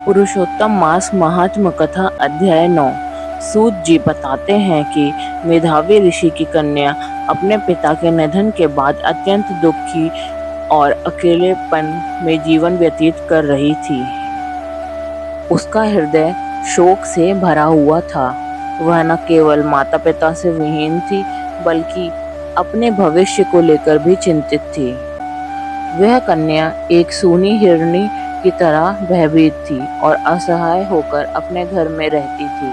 पुरुषोत्तम मास महात्म कथा अध्याय 9। सूत जी बताते हैं कि मेधावी ऋषि की कन्या अपने पिता के निधन के बाद अत्यंत दुखी और अकेलेपन में जीवन व्यतीत कर रही थी। उसका हृदय शोक से भरा हुआ था। वह न केवल माता पिता से विहीन थी, बल्कि अपने भविष्य को लेकर भी चिंतित थी। वह कन्या एक सूनी हिरणी की तरह भयभीत थी और असहाय होकर अपने घर में रहती थी।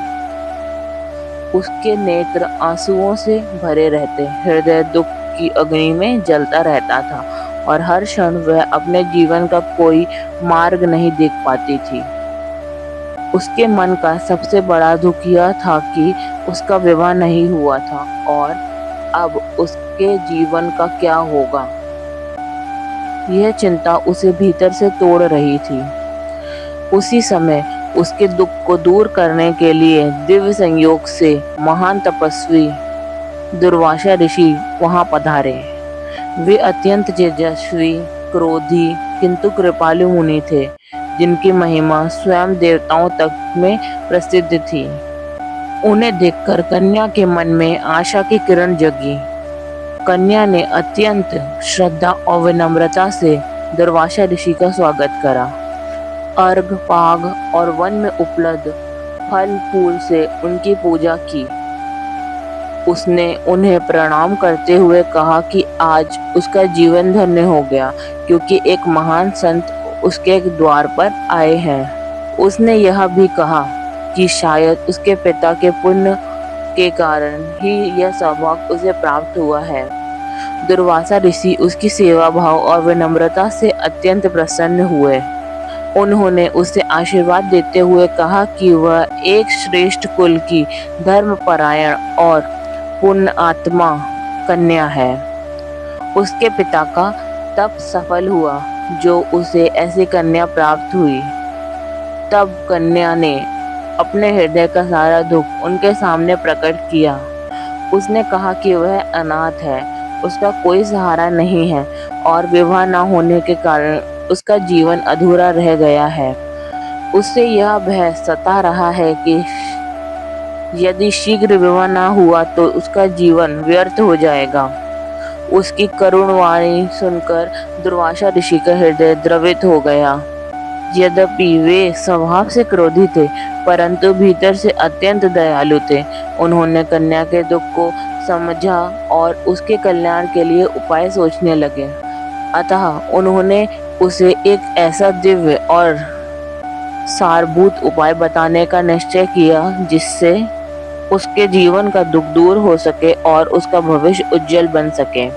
उसके नेत्र आंसुओं से भरे रहते, हृदय दुख की अग्नि में जलता रहता था और हर क्षण वह अपने जीवन का कोई मार्ग नहीं देख पाती थी। उसके मन का सबसे बड़ा दुख यह था कि उसका विवाह नहीं हुआ था और अब उसके जीवन का क्या होगा। यह चिंता उसे भीतर से तोड़ रही थी। उसी समय उसके दुख को दूर करने के लिए दिव्य संयोग से महान तपस्वी दुर्वासा ऋषि वहां पधारे। वे अत्यंत तेजस्वी, क्रोधी किंतु कृपालु मुनि थे, जिनकी महिमा स्वयं देवताओं तक में प्रसिद्ध थी। उन्हें देखकर कन्या के मन में आशा की किरण जगी। कन्या ने अत्यंत श्रद्धा और विनम्रता से दुर्वासा ऋषि का स्वागत करा। अर्घ पाग और वन में उपलब्ध फल फूल से उनकी पूजा की। उसने उन्हें प्रणाम करते हुए कहा कि आज उसका जीवन धन्य हो गया, क्योंकि एक महान संत उसके द्वार पर आए हैं। उसने यह भी कहा कि शायद उसके पिता के पुण्य के कारण ही यह सौभाग्य उसे प्राप्त हुआ है। दुर्वासा ऋषि उसकी सेवा भाव और विनम्रता से अत्यंत प्रसन्न हुए। उन्होंने उसे आशीर्वाद देते हुए कहा कि वह एक श्रेष्ठ कुल की धर्मपरायण और पुण्य आत्मा कन्या है। उसके पिता का तप सफल हुआ, जो उसे ऐसी कन्या प्राप्त हुई। तब कन्या ने अपने हृदय का सारा दुख उनके सामने प्रकट किया। उसने कहा कि वह अनाथ है, उसका कोई सहारा नहीं है और विवाह न होने के कारण उसका जीवन अधूरा रह गया है। उससे यह भय सता रहा है कि यदि शीघ्र विवाह न हुआ तो उसका जीवन व्यर्थ हो जाएगा। उसकी करुण वाणी सुनकर दुर्वासा ऋषि का हृदय द्रवित हो गया। यद्यपि वे स्वभाव से क्रोधी थे, परंतु भीतर से अत्यंत दयालु थे। उन्होंने कन्या के दुख को समझा और उसके कल्याण के लिए उपाय सोचने लगे। अतः उन्होंने उसे एक ऐसा दिव्य और सारभूत उपाय बताने का निश्चय किया, जिससे उसके जीवन का दुख दूर हो सके और उसका भविष्य उज्जवल बन सके।